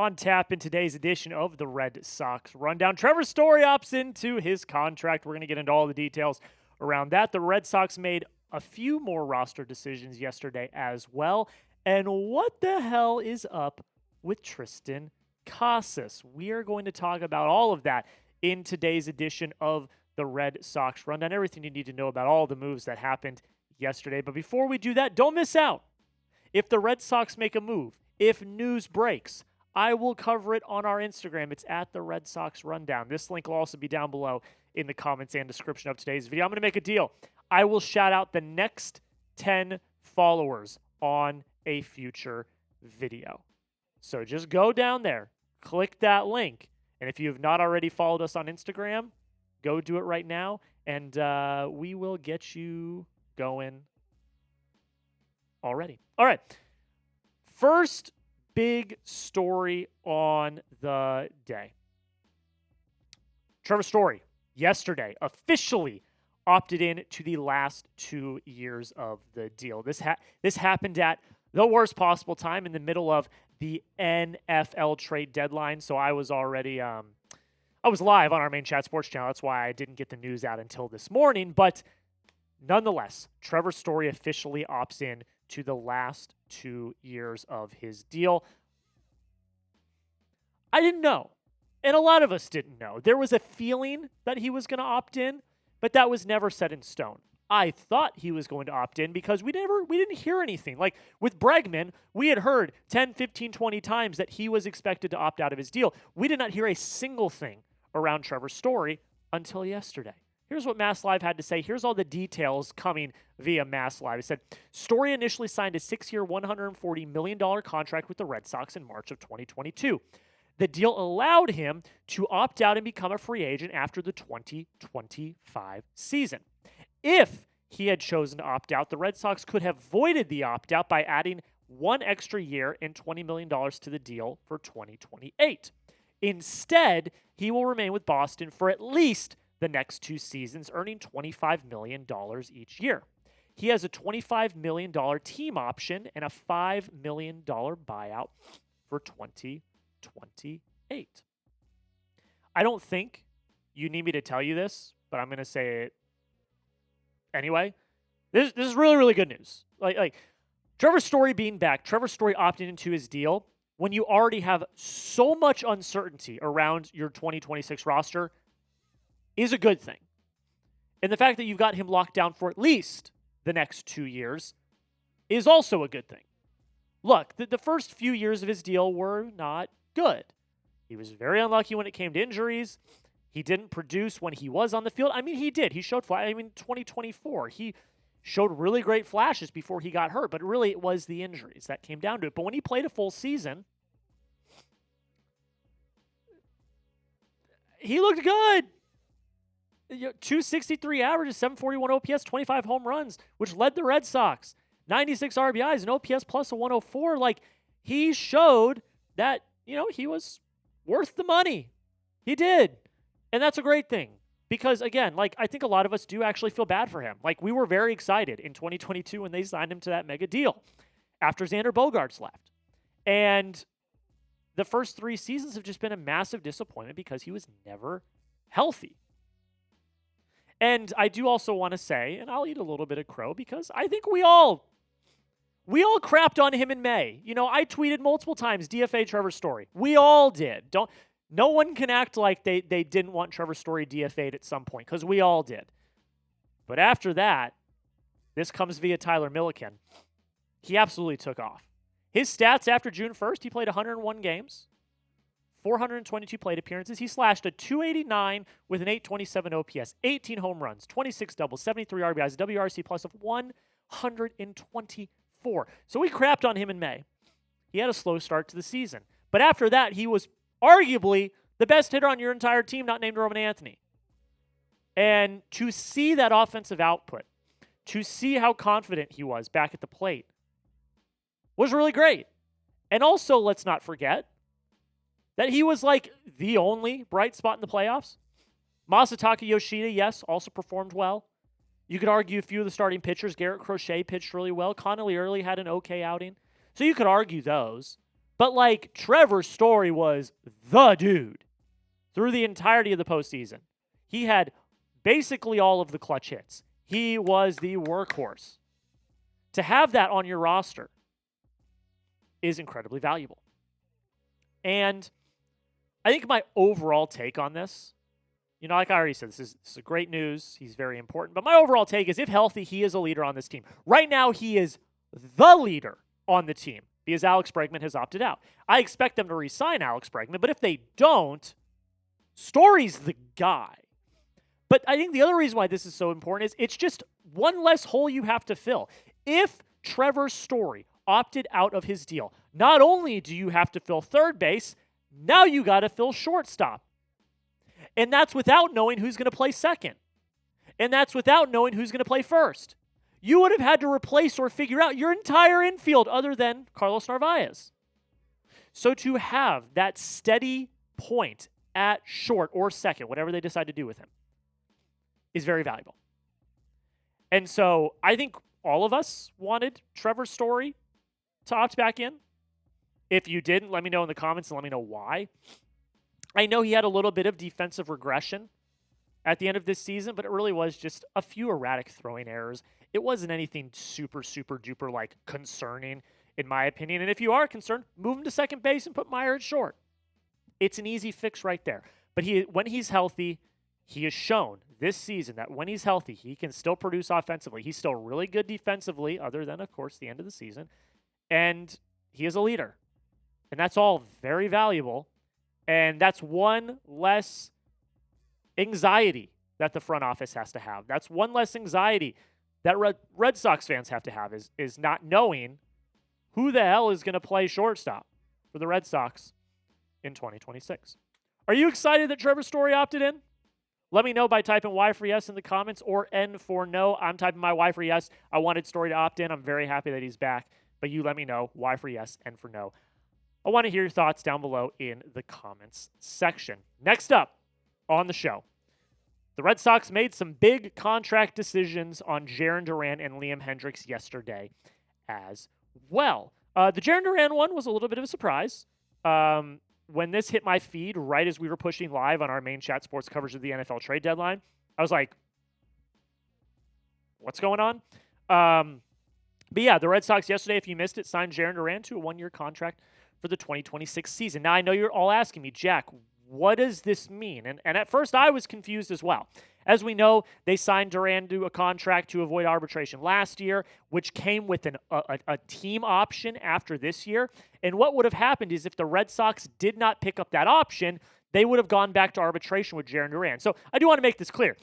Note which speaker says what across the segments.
Speaker 1: On tap in today's edition of the Red Sox Rundown, Trevor Story opts into his contract. We're going to get into all the details around that. The Red Sox made a few more roster decisions yesterday as well. And what the hell is up with Triston Casas? We are going to talk about all of that in today's edition of the Red Sox Rundown. Everything you need to know about all the moves that happened yesterday. But before we do that, don't miss out. If the Red Sox make a move, if news breaks, I will cover it on our Instagram. It's at the Red Sox Rundown. This link will also be down below in the comments and description of today's video. I'm going to make a deal. I will shout out the next 10 followers on a future video. So just go down there, click that link, and if you have not already followed us on Instagram, go do it right now, and we will get you going already. All right. First big story on the day. Trevor Story, yesterday, officially opted in to the last 2 years of the deal. This happened at the worst possible time in the middle of the NFL trade deadline, so I was already I was live on our main chat sports channel. That's why I didn't get the news out until this morning, but nonetheless, Trevor Story officially opts in to the last 2 years of his deal. I didn't know, and a lot of us didn't know. There was a feeling that he was going to opt in, but that was never set in stone. I thought he was going to opt in because we didn't hear anything. Like with Bregman, we had heard 10, 15, 20 times that he was expected to opt out of his deal. We did not hear a single thing around Trevor Story until yesterday. Here's what MassLive had to say. Here's all the details coming via MassLive. It said, Story initially signed a 6-year, $140 million contract with the Red Sox in March of 2022. The deal allowed him to opt out and become a free agent after the 2025 season. If he had chosen to opt out, the Red Sox could have voided the opt-out by adding one extra year and $20 million to the deal for 2028. Instead, he will remain with Boston for at least the next 2 seasons, earning $25 million each year. He has a $25 million team option and a $5 million buyout for 2028. I don't think you need me to tell you this, but I'm going to say it anyway. This is really, really good news. Like Trevor Story being back, Trevor Story opting into his deal when you already have so much uncertainty around your 2026 roster is a good thing. And the fact that you've got him locked down for at least the next 2 years is also a good thing. Look, the first few years of his deal were not good. He was very unlucky when it came to injuries. He didn't produce when he was on the field. I mean, he did. He showed 2024. He showed really great flashes before he got hurt, but really it was the injuries that came down to it. But when he played a full season, he looked good. 263 averages, 741 OPS, 25 home runs, which led the Red Sox. 96 RBIs, and OPS plus a 104. Like, he showed that, he was worth the money. He did. And that's a great thing. Because, again, I think a lot of us do actually feel bad for him. We were very excited in 2022 when they signed him to that mega deal after Xander Bogaerts left. And the first 3 seasons have just been a massive disappointment because he was never healthy. And I do also want to say, and I'll eat a little bit of crow because I think we all crapped on him in May. I tweeted multiple times, DFA Trevor Story. We all did. No one can act like they didn't want Trevor Story DFA'd at some point, because we all did. But after that, this comes via Tyler Milliken. He absolutely took off. His stats after June 1st, he played 101 games, 422 plate appearances. He slashed a 289 with an 827 OPS, 18 home runs, 26 doubles, 73 RBIs, a WRC plus of 124. So we crapped on him in May. He had a slow start to the season. But after that, he was arguably the best hitter on your entire team, not named Roman Anthony. And to see that offensive output, to see how confident he was back at the plate, was really great. And also, let's not forget that he was the only bright spot in the playoffs. Masataka Yoshida, yes, also performed well. You could argue a few of the starting pitchers. Garrett Crochet pitched really well. Connolly Early had an okay outing. So you could argue those. But like Trevor Story was the dude through the entirety of the postseason. He had basically all of the clutch hits. He was the workhorse. To have that on your roster is incredibly valuable. And I think my overall take on this, like I already said, this is great news. He's very important. But my overall take is, if healthy, he is a leader on this team. Right now, he is the leader on the team because Alex Bregman has opted out. I expect them to re-sign Alex Bregman, but if they don't, Story's the guy. But I think the other reason why this is so important is it's just one less hole you have to fill. If Trevor Story opted out of his deal, not only do you have to fill third base, now you got to fill shortstop. And that's without knowing who's going to play second. And that's without knowing who's going to play first. You would have had to replace or figure out your entire infield other than Carlos Narvaez. So to have that steady point at short or second, whatever they decide to do with him, is very valuable. And so I think all of us wanted Trevor Story to opt back in. If you didn't, let me know in the comments and let me know why. I know he had a little bit of defensive regression at the end of this season, but it really was just a few erratic throwing errors. It wasn't anything super, super duper like concerning, in my opinion. And if you are concerned, move him to second base and put Meyer at short. It's an easy fix right there. But when he's healthy, he has shown this season that when he's healthy, he can still produce offensively. He's still really good defensively, other than, of course, the end of the season. And he is a leader. And that's all very valuable. And that's one less anxiety that the front office has to have. That's one less anxiety that Red Sox fans have to have, is not knowing who the hell is going to play shortstop for the Red Sox in 2026. Are you excited that Trevor Story opted in? Let me know by typing Y for yes in the comments or N for no. I'm typing my Y for yes. I wanted Story to opt in. I'm very happy that he's back. But you let me know, Y for yes, N for no. I want to hear your thoughts down below in the comments section. Next up on the show, the Red Sox made some big contract decisions on Jarren Duran and Liam Hendriks yesterday as well. The Jarren Duran one was a little bit of a surprise. When this hit my feed right as we were pushing live on our main chat sports coverage of the NFL trade deadline, I was like, what's going on? But yeah, the Red Sox yesterday, if you missed it, signed Jarren Duran to a one-year contract for the 2026 season. Now, I know you're all asking me, Jack, what does this mean? And at first, I was confused as well. As we know, they signed Duran to a contract to avoid arbitration last year, which came with a team option after this year. And what would have happened is if the Red Sox did not pick up that option, they would have gone back to arbitration with Jarren Duran. So I do want to make this clear.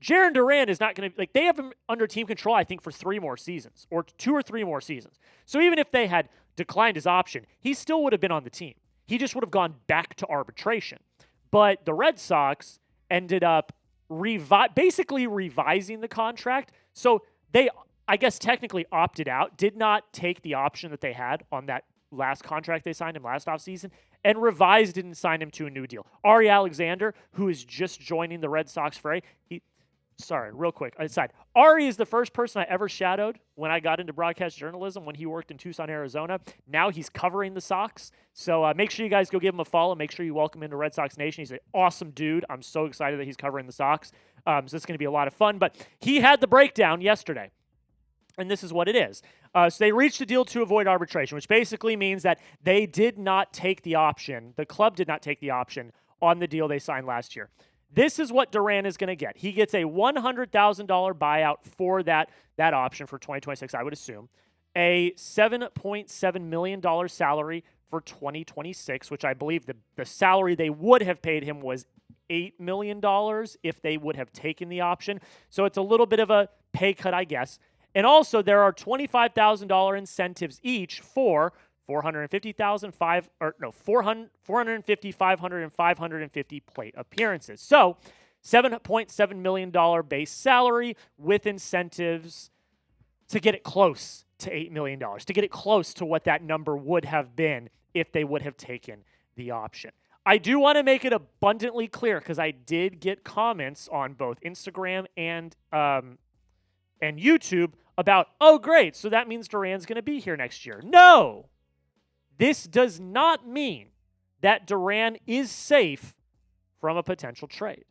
Speaker 1: Jarren Duran is not going to, they have him under team control, I think, for 3 more seasons, or 2 or 3 more seasons. So even if they had declined his option, he still would have been on the team. He just would have gone back to arbitration. But the Red Sox ended up basically revising the contract. So they, I guess, technically opted out, did not take the option that they had on that last contract they signed him last offseason, and revised it and signed him to a new deal. Ari Alexander, who is just joining the Red Sox fray, real quick, aside. Ari is the first person I ever shadowed when I got into broadcast journalism when he worked in Tucson, Arizona. Now he's covering the Sox. So make sure you guys go give him a follow. Make sure you welcome him into Red Sox Nation. He's an awesome dude. I'm so excited that he's covering the Sox. So it's going to be a lot of fun. But he had the breakdown yesterday. And this is what it is. So they reached a deal to avoid arbitration, which basically means that they did not take the option. The club did not take the option on the deal they signed last year. This is what Duran is going to get. He gets a $100,000 buyout for that option for 2026, I would assume. A $7.7 million salary for 2026, which I believe the salary they would have paid him was $8 million if they would have taken the option. So it's a little bit of a pay cut, I guess. And also, there are $25,000 incentives each for 450,000, 450, 500, and 550 plate appearances. So, $7.7 million base salary with incentives to get it close to $8 million, to get it close to what that number would have been if they would have taken the option. I do want to make it abundantly clear because I did get comments on both Instagram and YouTube about, oh, great, so that means Duran's going to be here next year. No! This does not mean that Duran is safe from a potential trade.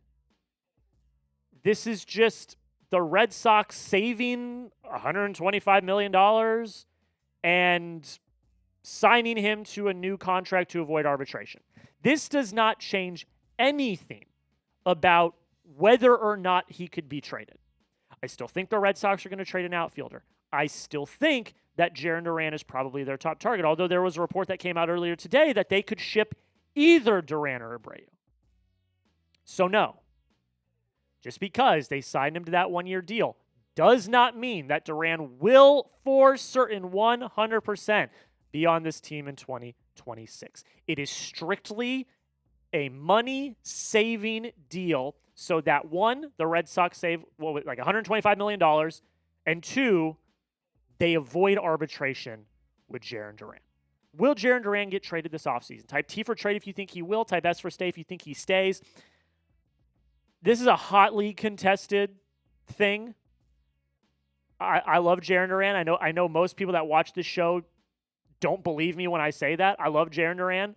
Speaker 1: This is just the Red Sox saving $125 million and signing him to a new contract to avoid arbitration. This does not change anything about whether or not he could be traded. I still think the Red Sox are going to trade an outfielder. I still think that Jarren Duran is probably their top target, although there was a report that came out earlier today that they could ship either Duran or Abreu. So no, just because they signed him to that one-year deal does not mean that Duran will, for certain, 100% be on this team in 2026. It is strictly a money-saving deal so that, one, the Red Sox save like $125 million, and two, they avoid arbitration with Jarren Duran. Will Jarren Duran get traded this offseason? Type T for trade if you think he will. Type S for stay if you think he stays. This is a hotly contested thing. I love Jarren Duran. I know most people that watch this show don't believe me when I say that. I love Jarren Duran.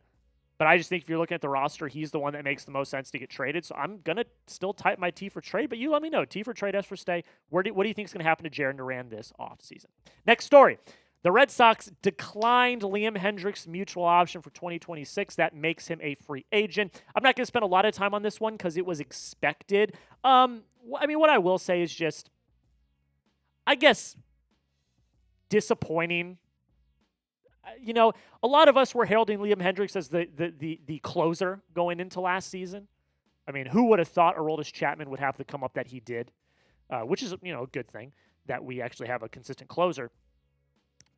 Speaker 1: But I just think if you're looking at the roster, he's the one that makes the most sense to get traded. So I'm going to still type my T for trade, but you let me know. T for trade, S for stay. What do you think is going to happen to Jarren Duran this offseason? Next story. The Red Sox declined Liam Hendriks' mutual option for 2026. That makes him a free agent. I'm not going to spend a lot of time on this one because it was expected. What I will say is just, I guess, disappointing. A lot of us were heralding Liam Hendriks as the closer going into last season. I mean, who would have thought Aroldis Chapman would have the come up that he did, which is, a good thing that we actually have a consistent closer.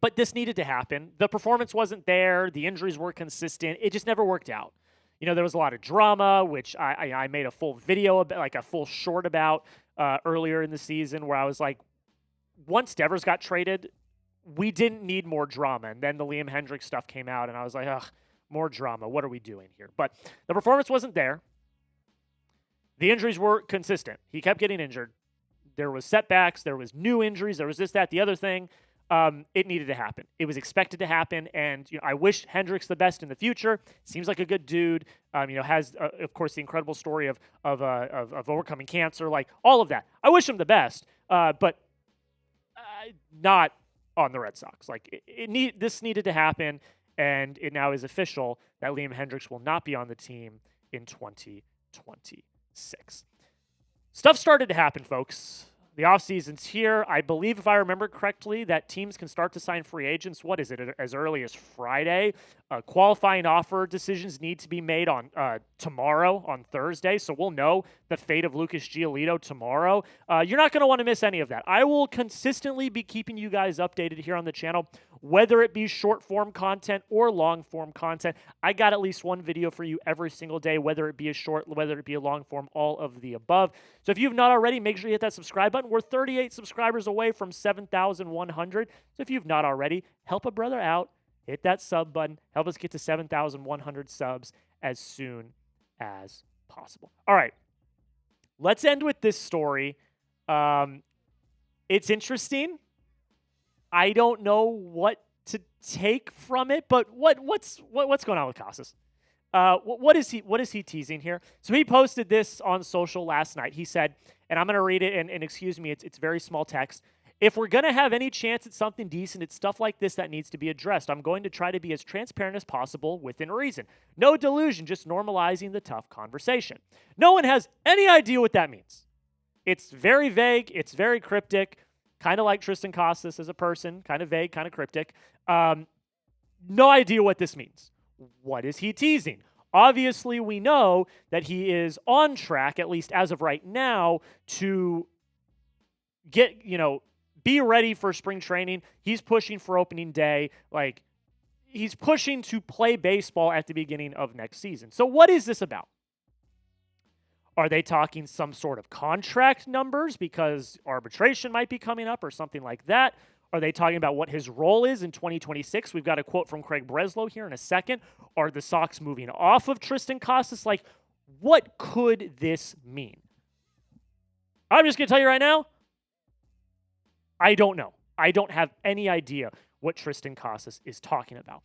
Speaker 1: But this needed to happen. The performance wasn't there. The injuries were consistent. It just never worked out. There was a lot of drama, which I made a full video about, like a full short about earlier in the season, where I was like, once Devers got traded, we didn't need more drama. And then the Liam Hendriks stuff came out, and I was like, ugh, more drama. What are we doing here? But the performance wasn't there. The injuries were consistent. He kept getting injured. There was setbacks. There was new injuries. There was this, that, the other thing. It needed to happen. It was expected to happen, and I wish Hendriks the best in the future. Seems like a good dude. Has of course the incredible story of overcoming cancer, like all of that. I wish him the best, but not on the Red Sox. Like this needed to happen, and it now is official that Liam Hendriks will not be on the team in 2026. Stuff started to happen, folks. The offseason's here. I believe, if I remember correctly, that teams can start to sign free agents. What is it, as early as Friday? Qualifying offer decisions need to be made on tomorrow, on Thursday, so we'll know the fate of Lucas Giolito tomorrow. You're not going to want to miss any of that. I will consistently be keeping you guys updated here on the channel, whether it be short-form content or long-form content. I got at least one video for you every single day, whether it be a short, whether it be a long-form, all of the above. So if you've not already, make sure you hit that subscribe button. We're 38 subscribers away from 7,100. So if you've not already, help a brother out. Hit that sub button. Help us get to 7,100 subs as soon as possible. All right. Let's end with this story. It's interesting. I don't know what to take from it, but what's going on with Casas? What is he teasing here? So he posted this on social last night. He said, and I'm going to read it, and excuse me, it's very small text. If we're going to have any chance at something decent, it's stuff like this that needs to be addressed. I'm going to try to be as transparent as possible within reason. No delusion, just normalizing the tough conversation. No one has any idea what that means. It's very vague. It's very cryptic, kind of like Triston Casas as a person, kind of vague, kind of cryptic. No idea what this means. What is he teasing? Obviously, we know that he is on track, at least as of right now, to get, be ready for spring training. He's pushing for opening day. Like, he's pushing to play baseball at the beginning of next season. So what is this about? Are they talking some sort of contract numbers because arbitration might be coming up or something like that? Are they talking about what his role is in 2026? We've got a quote from Craig Breslow here in a second. Are the Sox moving off of Triston Casas? Like, what could this mean? I'm just going to tell you right now, I don't know. I don't have any idea what Triston Casas is talking about.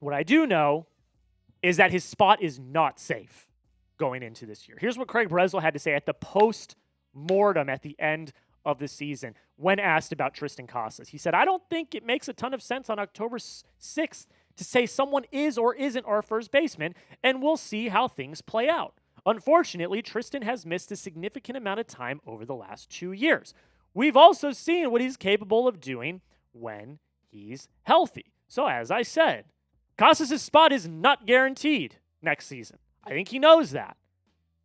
Speaker 1: What I do know is that his spot is not safe going into this year. Here's what Craig Breslow had to say at the post-mortem at the end of the season when asked about Triston Casas. He said, "I don't think it makes a ton of sense on October 6th to say someone is or isn't our first baseman, and we'll see how things play out. Unfortunately, Triston has missed a significant amount of time over the last 2 years. We've also seen what he's capable of doing when he's healthy. So as I said, Casas' spot is not guaranteed next season. I think he knows that.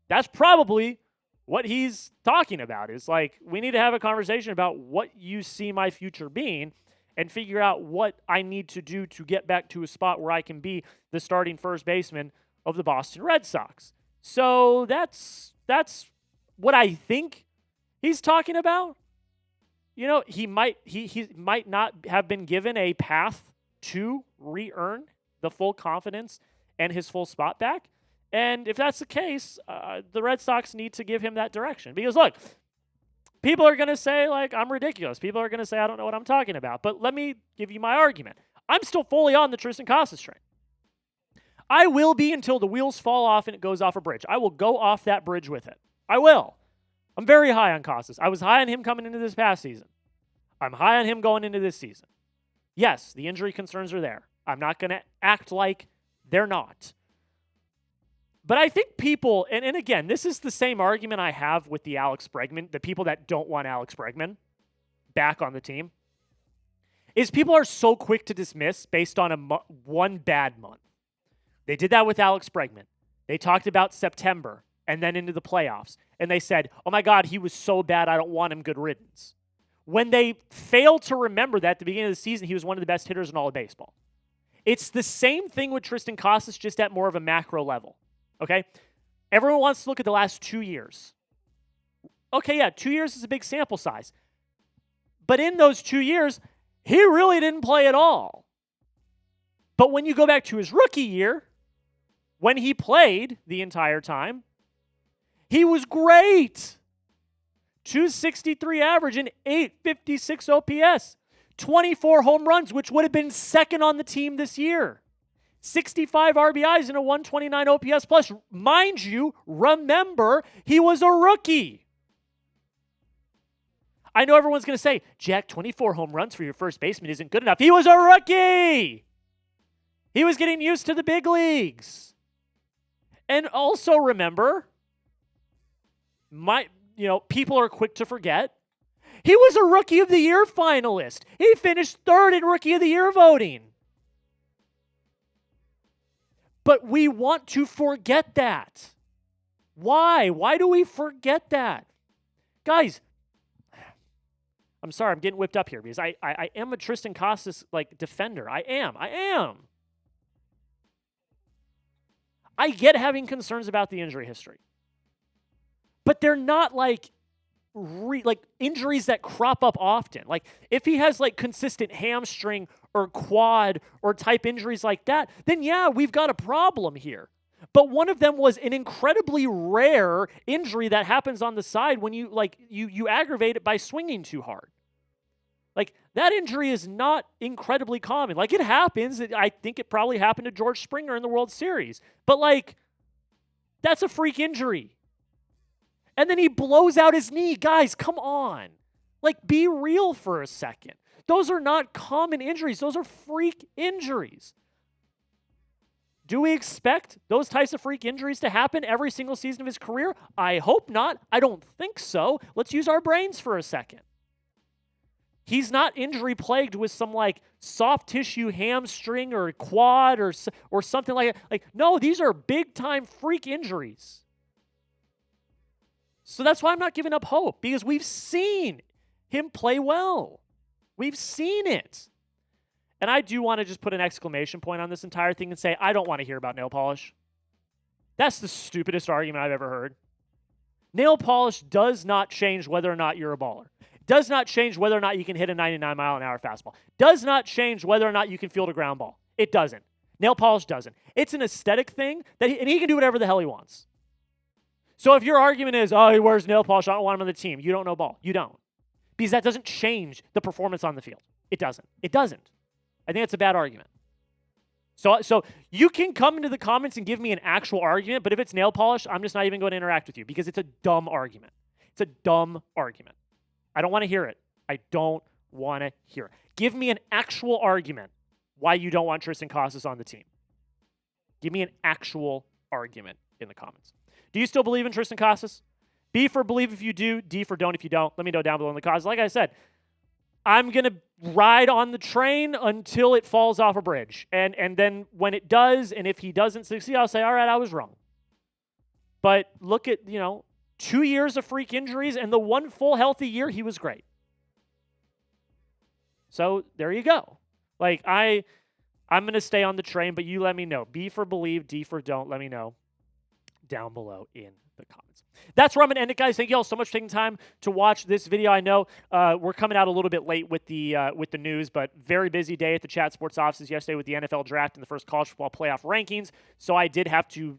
Speaker 1: That's probably what he's talking about, is like, we need to have a conversation about what you see my future being and figure out what I need to do to get back to a spot where I can be the starting first baseman of the Boston Red Sox." So that's what I think he's talking about. You know, he might not have been given a path to re-earn the full confidence and his full spot back. And if that's the case, the Red Sox need to give him that direction. Because, look, people are going to say, like, I'm ridiculous. People are going to say I don't know what I'm talking about. But let me give you my argument. I'm still fully on the Triston Casas train. I will be until the wheels fall off and it goes off a bridge. I will go off that bridge with it. I will. I'm very high on Casas. I was high on him coming into this past season. I'm high on him going into this season. Yes, the injury concerns are there. I'm not going to act like they're not. But I think people, and again, this is the same argument I have with the Alex Bregman, the people that don't want Alex Bregman back on the team, is people are so quick to dismiss based on one bad month. They did that with Alex Bregman. They talked about September and then into the playoffs. And they said, oh my God, he was so bad, I don't want him, good riddance. When they failed to remember that at the beginning of the season, he was one of the best hitters in all of baseball. It's the same thing with Triston Casas, just at more of a macro level. Okay? Everyone wants to look at the last 2 years. Okay, yeah, 2 years is a big sample size. But in those 2 years, he really didn't play at all. But when you go back to his rookie year, when he played the entire time, he was great. 263 average and 856 OPS. 24 home runs, which would have been second on the team this year. 65 RBIs and a 129 OPS plus. Mind you, remember, he was a rookie. I know everyone's going to say, Jack, 24 home runs for your first baseman isn't good enough. He was a rookie. He was getting used to the big leagues. And also remember, people are quick to forget, he was a Rookie of the Year finalist. He finished third in Rookie of the Year voting. But we want to forget that. Why? Why do we forget that? Guys, I'm sorry, I'm getting whipped up here because I am a Triston Casas defender. I am. I get having concerns about the injury history. But they're not injuries that crop up often. Like if he has consistent hamstring or quad or type injuries like that, then yeah, we've got a problem here. But one of them was an incredibly rare injury that happens on the side when you aggravate it by swinging too hard. That injury is not incredibly common. It happens. I think it probably happened to George Springer in the World Series. But that's a freak injury. And then he blows out his knee. Guys, come on. Be real for a second. Those are not common injuries. Those are freak injuries. Do we expect those types of freak injuries to happen every single season of his career? I hope not. I don't think so. Let's use our brains for a second. He's not injury plagued with some soft tissue hamstring or quad or something like that. No, these are big time freak injuries. So that's why I'm not giving up hope, because we've seen him play well. We've seen it. And I do want to just put an exclamation point on this entire thing and say, I don't want to hear about nail polish. That's the stupidest argument I've ever heard. Nail polish does not change whether or not you're a baller. Does not change whether or not you can hit a 99-mile-an-hour fastball. Does not change whether or not you can field a ground ball. It doesn't. Nail polish doesn't. It's an aesthetic thing, and he can do whatever the hell he wants. So if your argument is, oh, he wears nail polish, I don't want him on the team, you don't know ball. You don't. Because that doesn't change the performance on the field. It doesn't. It doesn't. I think that's a bad argument. So you can come into the comments and give me an actual argument, but if it's nail polish, I'm just not even going to interact with you because it's a dumb argument. It's a dumb argument. I don't want to hear it. I don't want to hear it. Give me an actual argument why you don't want Triston Casas on the team. Give me an actual argument in the comments. Do you still believe in Triston Casas? B for believe if you do, D for don't if you don't. Let me know down below in the comments. Like I said, I'm going to ride on the train until it falls off a bridge. And then when it does, and if he doesn't succeed, I'll say, all right, I was wrong. But look at, 2 years of freak injuries, and the one full healthy year, he was great. So there you go. Like, I'm going to stay on the train, but you let me know. B for believe, D for don't. Let me know down below in the comments. That's where I'm going to end it, guys. Thank you all so much for taking time to watch this video. I know we're coming out a little bit late with the news, but very busy day at the Chat Sports offices yesterday with the NFL draft and the first college football playoff rankings. So I did have to,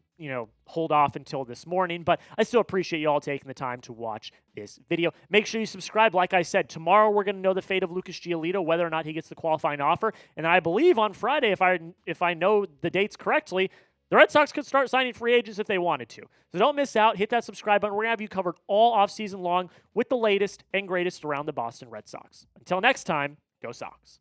Speaker 1: hold off until this morning, but I still appreciate you all taking the time to watch this video. Make sure you subscribe. Like I said, tomorrow we're going to know the fate of Lucas Giolito, whether or not he gets the qualifying offer. And I believe on Friday, if I know the dates correctly, the Red Sox could start signing free agents if they wanted to. So don't miss out. Hit that subscribe button. We're going to have you covered all offseason long with the latest and greatest around the Boston Red Sox. Until next time, go Sox.